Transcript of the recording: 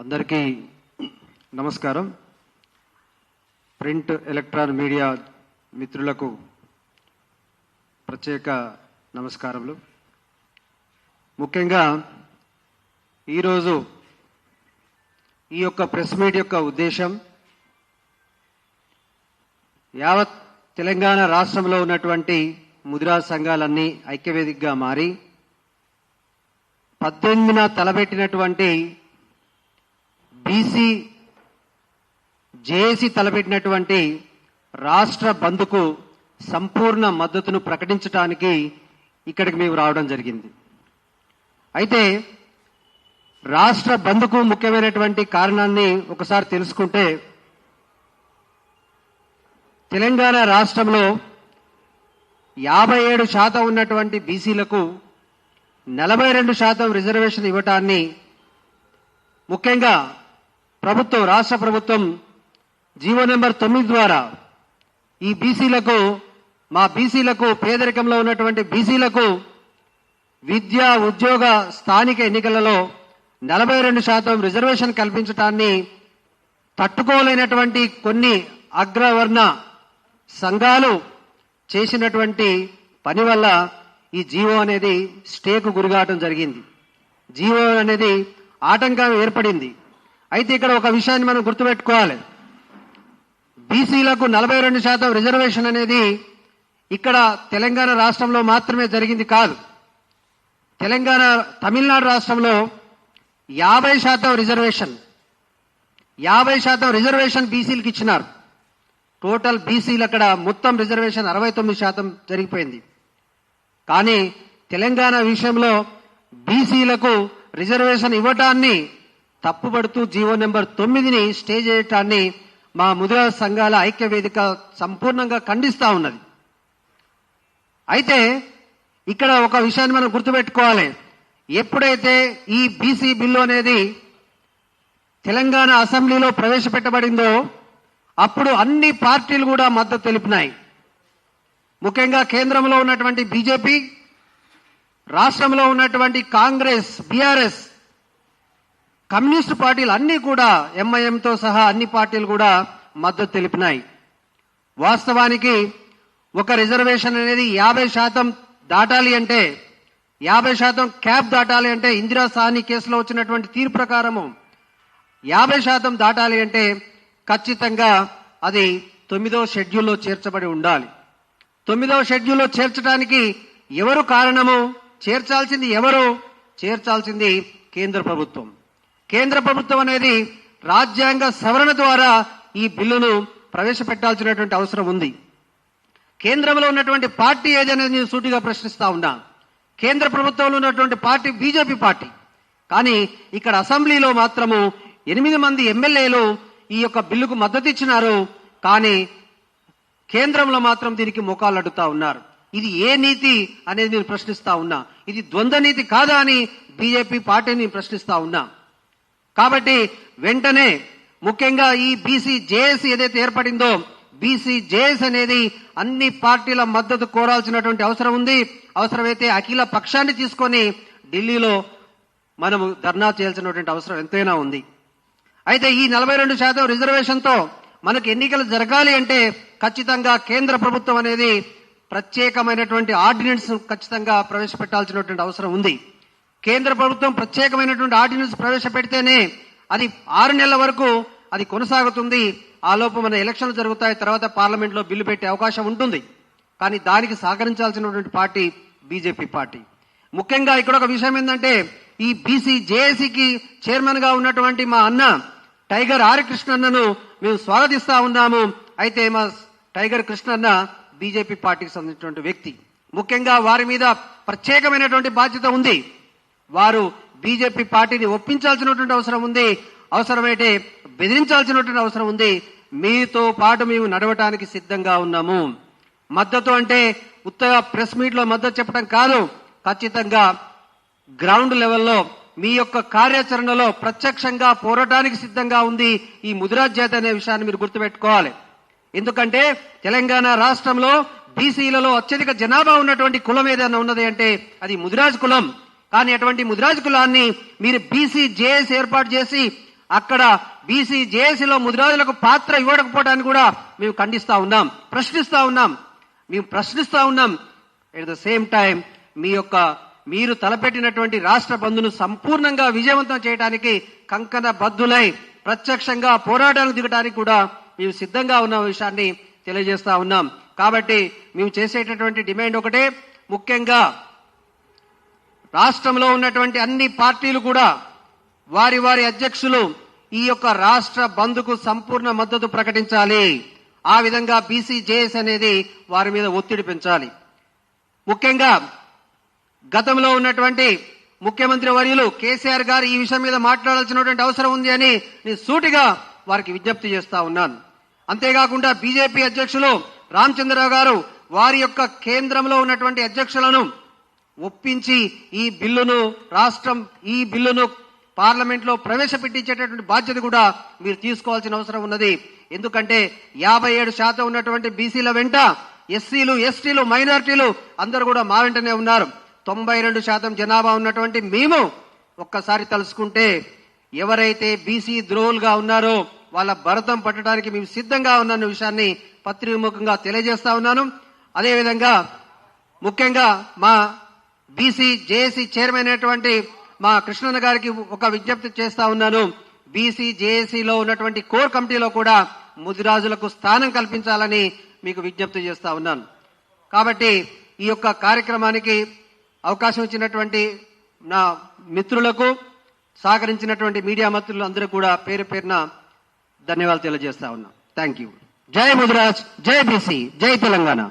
అందరికీ నమస్కారం. Print electronic media మిత్రులకు ప్రత్యేక నమస్కారములు. ముఖ్యంగా ఈరోజు ఈ యొక్క ప్రెస్ మీట్ యొక్క ఉద్దేశం యావత్ తెలంగాణ రాష్ట్రంలో ఉన్నటువంటి ముద్రా సంఘాలన్నీ ఐక్యవేదికగా మారి 18న తలపెట్టినటువంటి బీసీ జేఏసీ తలపెట్టినటువంటి రాష్ట్ర బంద్కు సంపూర్ణ మద్దతును ప్రకటించడానికి ఇక్కడికి మేము రావడం జరిగింది. అయితే రాష్ట్ర బంద్కు ముఖ్యమైనటువంటి కారణాన్ని ఒకసారి తెలుసుకుంటే, తెలంగాణ రాష్ట్రంలో 57% ఉన్నటువంటి బీసీలకు 42% రిజర్వేషన్ ఇవ్వటాన్ని ముఖ్యంగా రాష్ట్ర ప్రభుత్వం జీవో నెంబర్ 9 ద్వారా ఈ బీసీలకు పేదరికంలో ఉన్నటువంటి బీసీలకు విద్య ఉద్యోగ స్థానిక ఎన్నికలలో 42% రిజర్వేషన్ కల్పించడాన్ని తట్టుకోలేనటువంటి కొన్ని అగ్రవర్ణ సంఘాలు చేసినటువంటి పని వల్ల ఈ జీవో అనేది స్టేకు గురికావడం జరిగింది. జీవో అనేది ఆటంకం ఏర్పడింది. అయితే ఇక్కడ ఒక విషయాన్ని మనం గుర్తుపెట్టుకోవాలి. బీసీలకు 42% రిజర్వేషన్ అనేది ఇక్కడ తెలంగాణ రాష్ట్రంలో మాత్రమే జరిగింది కాదు. తమిళనాడు రాష్ట్రంలో 50% రిజర్వేషన్ బీసీలకు ఇచ్చినారు. టోటల్ బీసీలు అక్కడ మొత్తం రిజర్వేషన్ 69% జరిగిపోయింది. కానీ తెలంగాణ విషయంలో బీసీలకు రిజర్వేషన్ ఇవ్వటాన్ని తప్పుపడుతూ జీవో నెంబర్ 9ని స్టే చేయటాన్ని మా ముద్రా సంఘాల ఐక్య వేదిక సంపూర్ణంగా ఖండిస్తా ఉన్నది. అయితే ఇక్కడ ఒక విషయాన్ని మనం గుర్తుపెట్టుకోవాలి. ఎప్పుడైతే ఈ బీసీ బిల్లు అనేది తెలంగాణ అసెంబ్లీలో ప్రవేశపెట్టబడిందో అప్పుడు అన్ని పార్టీలు కూడా మద్దతు తెలిపినాయి. ముఖ్యంగా కేంద్రంలో ఉన్నటువంటి బీజేపీ, రాష్ట్రంలో ఉన్నటువంటి కాంగ్రెస్, బీఆర్ఎస్, కమ్యూనిస్టు పార్టీలు అన్నీ కూడా ఎంఐఎంతో సహా అన్ని పార్టీలు కూడా మద్దతు తెలిపినాయి. వాస్తవానికి ఒక రిజర్వేషన్ అనేది 50% దాటాలి అంటే, 50% క్యాప్ దాటాలి అంటే, ఇందిరా సాహ్ని కేసులో వచ్చినటువంటి తీర్పు ప్రకారము 50% దాటాలి అంటే ఖచ్చితంగా అది 9వ షెడ్యూల్లో చేర్చబడి ఉండాలి. 9వ షెడ్యూల్లో చేర్చడానికి ఎవరు కారణము? చేర్చాల్సింది ఎవరు? చేర్చాల్సింది కేంద్ర ప్రభుత్వం. కేంద్ర ప్రభుత్వం అనేది రాజ్యాంగ సవరణ ద్వారా ఈ బిల్లును ప్రవేశపెట్టాల్సినటువంటి అవసరం ఉంది. కేంద్రంలో ఉన్నటువంటి పార్టీ ఏదనేది నేను సూటిగా ప్రశ్నిస్తా ఉన్నా. కేంద్ర ప్రభుత్వంలో ఉన్నటువంటి పార్టీ బీజేపీ పార్టీ. కానీ ఇక్కడ అసెంబ్లీలో మాత్రము 8 మంది ఎమ్మెల్యేలు ఈ యొక్క బిల్లుకు మద్దతు ఇచ్చినారు. కానీ కేంద్రంలో మాత్రం దీనికి మోకాలు అడ్డుతా ఉన్నారు. ఇది ఏ నీతి అనేది నేను ప్రశ్నిస్తా ఉన్నా. ఇది ద్వంద్వ నీతి కాదా అని బీజేపీ పార్టీని ప్రశ్నిస్తా ఉన్నా. కాబట్టి వెంటనే ముఖ్యంగా ఈ బీసీ జేఏసీ ఏదైతే ఏర్పడిందో, బీసీ జేఏసీ అనేది అన్ని పార్టీల మద్దతు కోరాల్సినటువంటి అవసరం ఉంది. అవసరమైతే అఖిల పక్షాన్ని తీసుకొని ఢిల్లీలో మనము ధర్నా చేయాల్సినటువంటి అవసరం ఎంతైనా ఉంది. అయితే ఈ 42% రిజర్వేషన్తో మనకు ఎన్నికలు జరగాలి అంటే ఖచ్చితంగా కేంద్ర ప్రభుత్వం అనేది ప్రత్యేకమైనటువంటి ఆర్డినెన్స్ ఖచ్చితంగా ప్రవేశపెట్టాల్సినటువంటి అవసరం ఉంది. కేంద్ర ప్రభుత్వం ప్రత్యేకమైనటువంటి ఆర్డినెన్స్ ప్రవేశపెడితేనే అది 6 నెలల వరకు అది కొనసాగుతుంది. ఆ లోపు మన ఎలక్షన్లు జరుగుతాయి, తర్వాత పార్లమెంట్లో బిల్లు పెట్టే అవకాశం ఉంటుంది. కానీ దానికి సహకరించాల్సినటువంటి పార్టీ బీజేపీ పార్టీ. ముఖ్యంగా ఇక్కడ ఒక విషయం ఏంటంటే, ఈ బీసీ జేఏసీకి చైర్మన్ గా ఉన్నటువంటి మా అన్న టైగర్ ఆర్ కృష్ణన్నను మేము స్వాగతిస్తా ఉన్నాము. అయితే మా టైగర్ కృష్ణన్న బీజేపీ పార్టీకి సంబంధించినటువంటి వ్యక్తి. ముఖ్యంగా వారి మీద ప్రత్యేకమైనటువంటి బాధ్యత ఉంది. వారు బీజేపీ పార్టీని ఒప్పించాల్సినటువంటి అవసరం ఉంది. అవసరమైతే బెదిరించాల్సినటువంటి అవసరం ఉంది. మీతో పాటు మేము నడవటానికి సిద్ధంగా ఉన్నాము. మద్దతు అంటే ఉత్తగా ప్రెస్ మీట్ లో మద్దతు చెప్పడం కాదు. ఖచ్చితంగా గ్రౌండ్ లెవెల్లో మీ యొక్క కార్యాచరణలో ప్రత్యక్షంగా పోరాటానికి సిద్ధంగా ఉంది ఈ ముదిరాజ్ జాతి అనే విషయాన్ని మీరు గుర్తుపెట్టుకోవాలి. ఎందుకంటే తెలంగాణ రాష్ట్రంలో బీసీలలో అత్యధిక జనాభా ఉన్నటువంటి కులం ఏదైనా ఉన్నది అంటే అది ముదిరాజ్ కులం. కానీ అటువంటి ముదిరాజ్ కులాన్ని మీరు బీసీ జేఏసీ ఏర్పాటు చేసి అక్కడ బీసీ జేఏసీలో ముదిరాజులకు పాత్ర ఇవ్వకపోవడానికి కూడా మేము ఖండిస్తా ఉన్నాం, ప్రశ్నిస్తా ఉన్నాం. ఎట్ ద సేమ్ టైం మీరు తలపెట్టినటువంటి రాష్ట్ర బంధును సంపూర్ణంగా విజయవంతం చేయడానికి కంకణ బద్దులై ప్రత్యక్షంగా పోరాటానికి దిగడానికి కూడా మేము సిద్ధంగా ఉన్న విషయాన్ని తెలియజేస్తా ఉన్నాం. కాబట్టి మేము చేసేటటువంటి డిమాండ్ ఒకటే, ముఖ్యంగా రాష్ట్రంలో ఉన్నటువంటి అన్ని పార్టీలు కూడా వారి అధ్యక్షులు ఈ యొక్క రాష్ట్ర బంద్కు సంపూర్ణ మద్దతు ప్రకటించాలి. ఆ విధంగా బీసీ జేఏసీ అనేది వారి మీద ఒత్తిడి పెంచాలి. ముఖ్యంగా గతంలో ఉన్నటువంటి ముఖ్యమంత్రి వర్యులు కేసీఆర్ గారు ఈ విషయం మీద మాట్లాడాల్సినటువంటి అవసరం ఉంది అని నేను సూటిగా వారికి విజ్ఞప్తి చేస్తా ఉన్నాను. అంతేకాకుండా బీజేపీ అధ్యక్షులు రామచంద్రరావు గారు వారి యొక్క కేంద్రంలో ఉన్నటువంటి అధ్యక్షులను ఒప్పించి ఈ బిల్లును పార్లమెంట్ లో ప్రవేశపెట్టించేటటువంటి బాధ్యత కూడా మీరు తీసుకోవాల్సిన అవసరం ఉన్నది. ఎందుకంటే 57% ఉన్నటువంటి బీసీల వెంట ఎస్సీలు, ఎస్టీలు, మైనారిటీలు అందరూ కూడా మా వెంటనే ఉన్నారు. 92% జనాభా ఉన్నటువంటి మేము ఒక్కసారి తలుసుకుంటే ఎవరైతే బీసీ ద్రోహులుగా ఉన్నారో వాళ్ళ భరతం పట్టడానికి మేము సిద్ధంగా ఉన్న విషయాన్ని పత్రిముఖంగా తెలియజేస్తా ఉన్నాను. అదేవిధంగా ముఖ్యంగా మా బీసీ జేఏసీ చైర్మన్ అయినటువంటి మా కృష్ణన్న గారికి ఒక విజ్ఞప్తి చేస్తా ఉన్నాను. బీసీ జేఏసీలో ఉన్నటువంటి కోర్ కమిటీలో కూడా ముదిరాజులకు స్థానం కల్పించాలని మీకు విజ్ఞప్తి చేస్తా ఉన్నాను. కాబట్టి ఈ యొక్క కార్యక్రమానికి అవకాశం ఇచ్చినటువంటి నా మిత్రులకు, సహకరించినటువంటి మీడియా మిత్రులు అందరూ కూడా పేరు పేరున ధన్యవాదాలు తెలియజేస్తా ఉన్నాం. Thank you. జై ముదిరాజ్, జై బీసీ, జై తెలంగాణ.